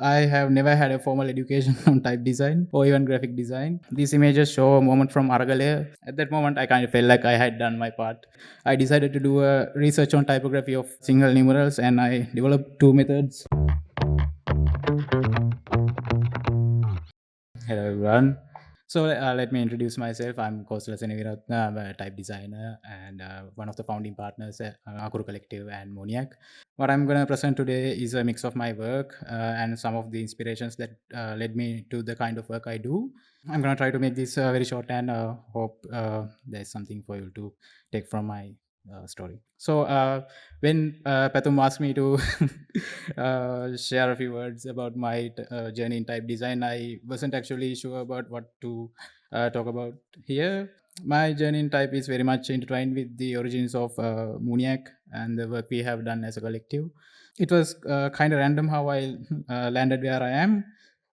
I have never had a formal education on type design or even graphic design. These images show a moment from Aragale. At that moment, I kind of felt like I had done my part. I decided to do a research on typography of single numerals, and I developed two methods. Hello, everyone. So let me introduce myself. I'm Kosala Senevirathne. I'm a type designer and one of the founding partners at Akuru Collective and Mooniak. What I'm going to present today is a mix of my work and some of the inspirations that led me to the kind of work I do. I'm going to try to make this very short and hope there's something for you to take from my story. So when Patum asked me to share a few words about my journey in type design, I wasn't actually sure about what to talk about here. My journey in type is very much intertwined with the origins of Mooniak and the work we have done as a collective. It was kind of random how I landed where I am.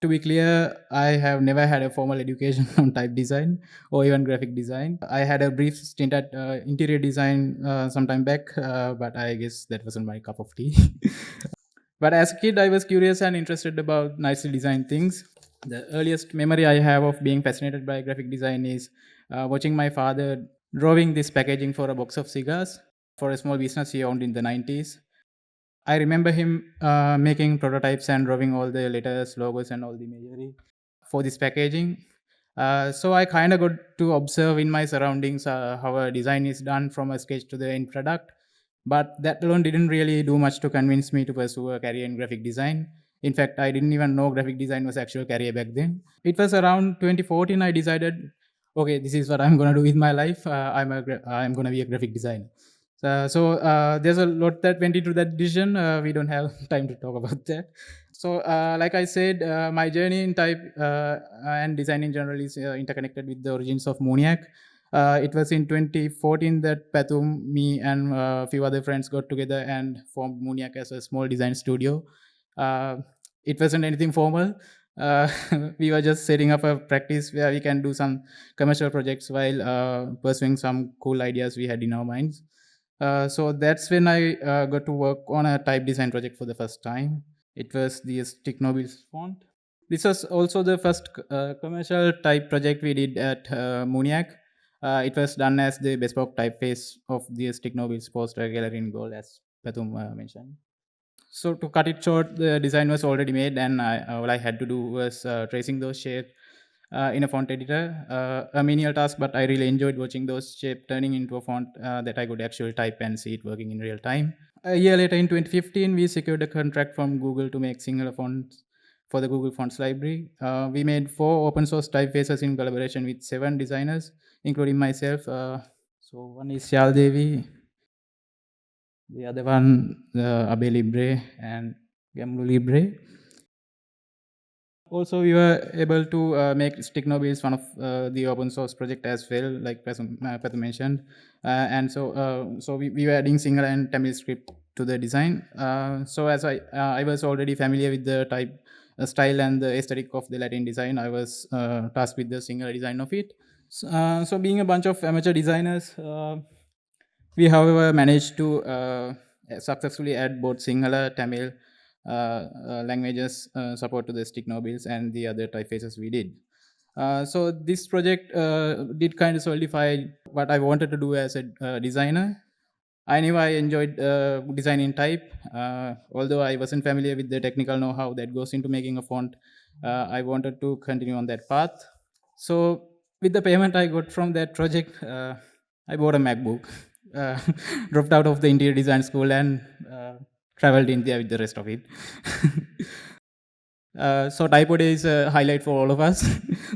To be clear, I have never had a formal education on type design or even graphic design. I had a brief stint at interior design some time back, but I guess that wasn't my cup of tea. But as a kid, I was curious and interested about nicely designed things. The earliest memory I have of being fascinated by graphic design is watching my father drawing this packaging for a box of cigars for a small business he owned in the 90s. I remember him making prototypes and drawing all the letters, logos, and all the imagery for this packaging. So I kind of got to observe in my surroundings how a design is done from a sketch to the end product. But that alone didn't really do much to convince me to pursue a career in graphic design. In fact, I didn't even know graphic design was actual career back then. It was around 2014 I decided, okay, this is what I'm gonna do with my life. I'm gonna be a graphic designer. So there's a lot that went into that decision. We don't have time to talk about that. So, like I said, my journey in type and design in general is interconnected with the origins of Mooniak. It was in 2014 that Patum, me, and a few other friends got together and formed Mooniak as a small design studio. Uh, it wasn't anything formal. Uh, we were just setting up a practice where we can do some commercial projects while pursuing some cool ideas we had in our minds. So that's when I got to work on a type design project for the first time. It was the Stick Nobles font. This was also the first commercial type project we did at Mooniak. It was done as the bespoke typeface of the Stick Nobles poster gallery in gold, as Patum mentioned. So to cut it short, the design was already made, and all I had to do was tracing those shapes in a font editor. A menial task, but I really enjoyed watching those shapes turning into a font that I could actually type and see it working in real time. A year later, in 2015, we secured a contract from Google to make singular fonts for the Google Fonts library. We made 4 open source typefaces in collaboration with 7 designers, including myself. So one is Shal Devi, the other one, Abe Libre and Gamlu Libre. Also, we were able to make Sticknobies one of the open source project as well, like Pathu mentioned. And so we were adding single and Tamil script to the design. So as I was already familiar with the type style and the aesthetic of the Latin design, I was tasked with the single design of it. So being a bunch of amateur designers, we, however, managed to successfully add both Sinhala, Tamil languages support to the stick nobles and the other typefaces we did. So this project did kind of solidify what I wanted to do as a designer. I knew I enjoyed designing type, although I wasn't familiar with the technical know-how that goes into making a font. I wanted to continue on that path. So with the payment I got from that project, I bought a MacBook, uh, dropped out of the interior design school, and traveled India with the rest of it. So Typo Day is a highlight for all of us.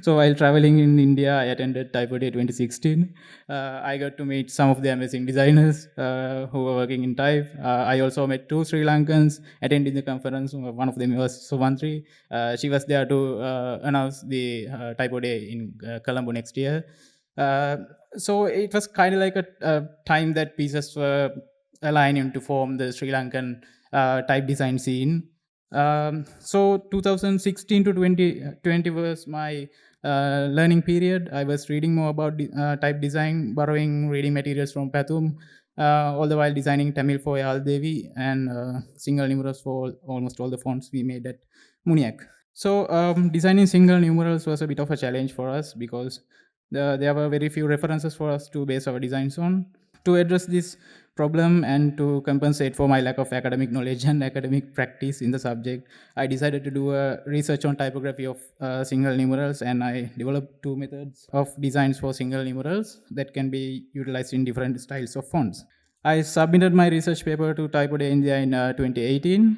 So while traveling in India, I attended Typo Day 2016. I got to meet some of the amazing designers who were working in type. I also met 2 Sri Lankans attending the conference. One of them was Suvantri. She was there to announce the Typo Day in Colombo next year. So it was kind of like a time that pieces were aligning to form the Sri Lankan type design scene. So 2016 to 2020 was my learning period. I was reading more about type design, borrowing reading materials from Pathum, all the while designing Tamil for Yal Devi and single numerals for almost all the fonts we made at Mooniak. So designing single numerals was a bit of a challenge for us because there were very few references for us to base our designs on. To address this problem and to compensate for my lack of academic knowledge and academic practice in the subject, I decided to do a research on typography of single numerals, and I developed two methods of designs for single numerals that can be utilized in different styles of fonts. I submitted my research paper to Typo Day India in 2018,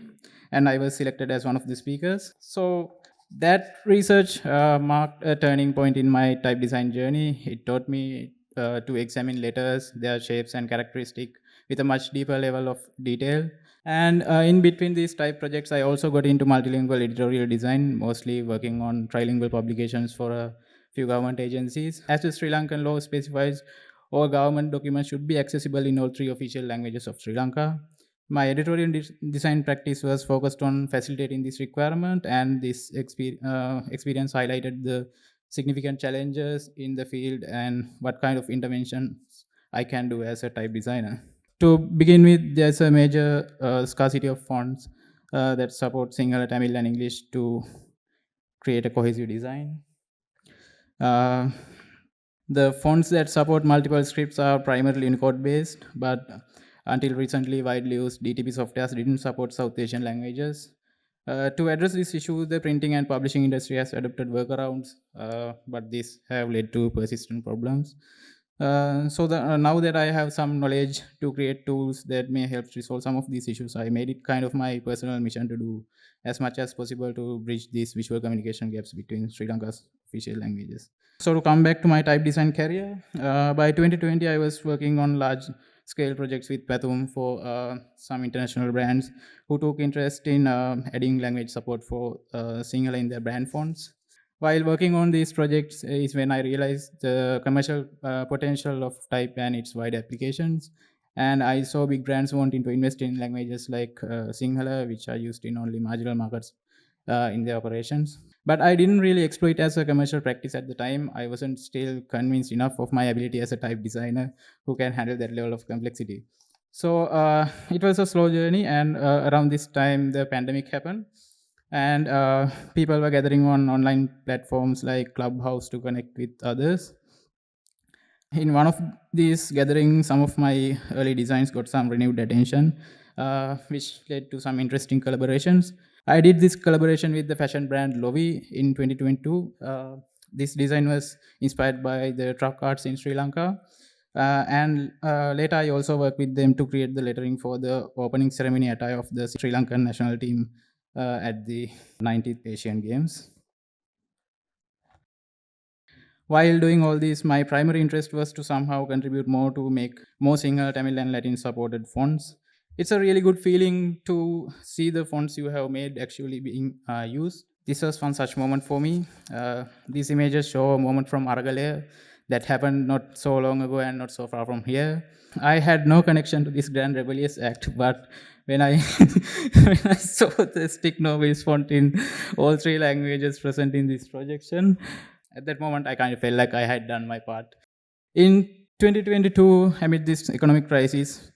and I was selected as one of the speakers. So that research marked a turning point in my type design journey. It taught me to examine letters, their shapes and characteristic with a much deeper level of detail. And in between these type projects, I also got into multilingual editorial design, mostly working on trilingual publications for a few government agencies. As the Sri Lankan law specifies, all government documents should be accessible in all three official languages of Sri Lanka. My editorial design practice was focused on facilitating this requirement, and this experience highlighted the significant challenges in the field and what kind of interventions I can do as a type designer. To begin with, there's a major scarcity of fonts that support Sinhala, Tamil, and English to create a cohesive design. Uh, the fonts that support multiple scripts are primarily Unicode based, but until recently, widely used DTP softwares didn't support South Asian languages. To address this issue, the printing and publishing industry has adopted workarounds, but these have led to persistent problems. Now that I have some knowledge to create tools that may help resolve some of these issues, I made it kind of my personal mission to do as much as possible to bridge these visual communication gaps between Sri Lanka's official languages. So to come back to my type design career, by 2020, I was working on large scale projects with Pathum for some international brands who took interest in adding language support for Sinhala in their brand fonts. While working on these projects is when I realized the commercial potential of type and its wide applications. And I saw big brands wanting to invest in languages like Sinhala, which are used in only marginal markets in their operations. But I didn't really exploit as a commercial practice at the time. I wasn't still convinced enough of my ability as a type designer who can handle that level of complexity. So it was a slow journey, and around this time, the pandemic happened, and people were gathering on online platforms like Clubhouse to connect with others. In one of these gatherings, some of my early designs got some renewed attention, which led to some interesting collaborations. I did this collaboration with the fashion brand Lovi in 2022. This design was inspired by the truck arts in Sri Lanka. And later, I also worked with them to create the lettering for the opening ceremony attire of the Sri Lankan national team at the 90th Asian Games. While doing all this, my primary interest was to somehow contribute more to make more Sinhala, Tamil, and Latin supported fonts. It's a really good feeling to see the fonts you have made actually being used. This was one such moment for me. These images show a moment from Aragale that happened not so long ago and not so far from here. I had no connection to this grand rebellious act, but when I when I saw the stick novice font in all three languages present in this projection, at that moment I kind of felt like I had done my part. In 2022, amid this economic crisis,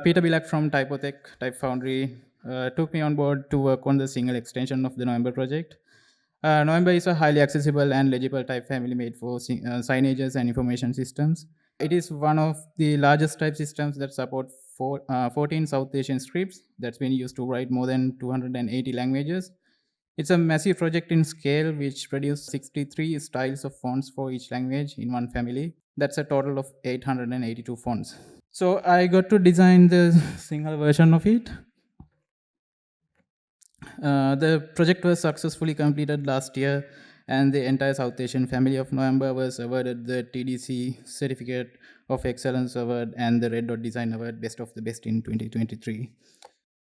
Peter Bilak from Typotech, Type Foundry, took me on board to work on the single extension of the November project. November is a highly accessible and legible type family made for signages and information systems. It is one of the largest type systems that support 14 South Asian scripts that's been used to write more than 280 languages. It's a massive project in scale which produced 63 styles of fonts for each language in one family. That's a total of 882 fonts. So I got to design the single version of it. The project was successfully completed last year, and the entire South Asian family of November was awarded the TDC Certificate of Excellence Award and the Red Dot Design Award Best of the Best in 2023.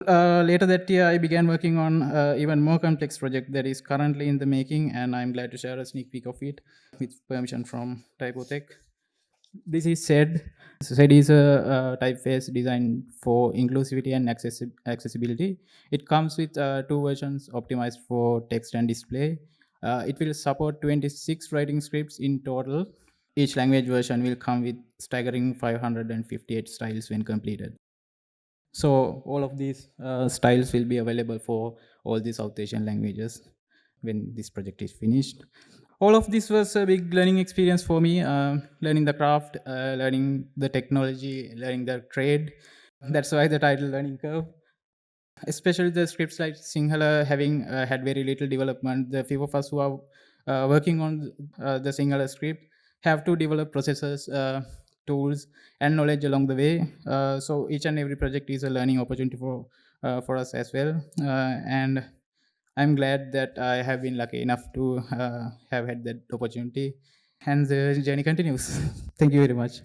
Later that year, I began working on even more complex project that is currently in the making, and I'm glad to share a sneak peek of it with permission from Typotech. This is said. Said is a typeface designed for inclusivity and accessibility. It comes with two versions optimized for text and display. It will support 26 writing scripts in total. Each language version will come with staggering 558 styles when completed. So all of these styles will be available for all the South Asian languages when this project is finished. All of this was a big learning experience for me, learning the craft, learning the technology, learning the trade. That's why the title Learning Curve. Especially the scripts like Sinhala having had very little development. The few of us who are working on the Sinhala script have to develop processes, tools, and knowledge along the way. So each and every project is a learning opportunity for us as well. And I'm glad that I have been lucky enough to have had that opportunity. And the journey continues. Thank you very much.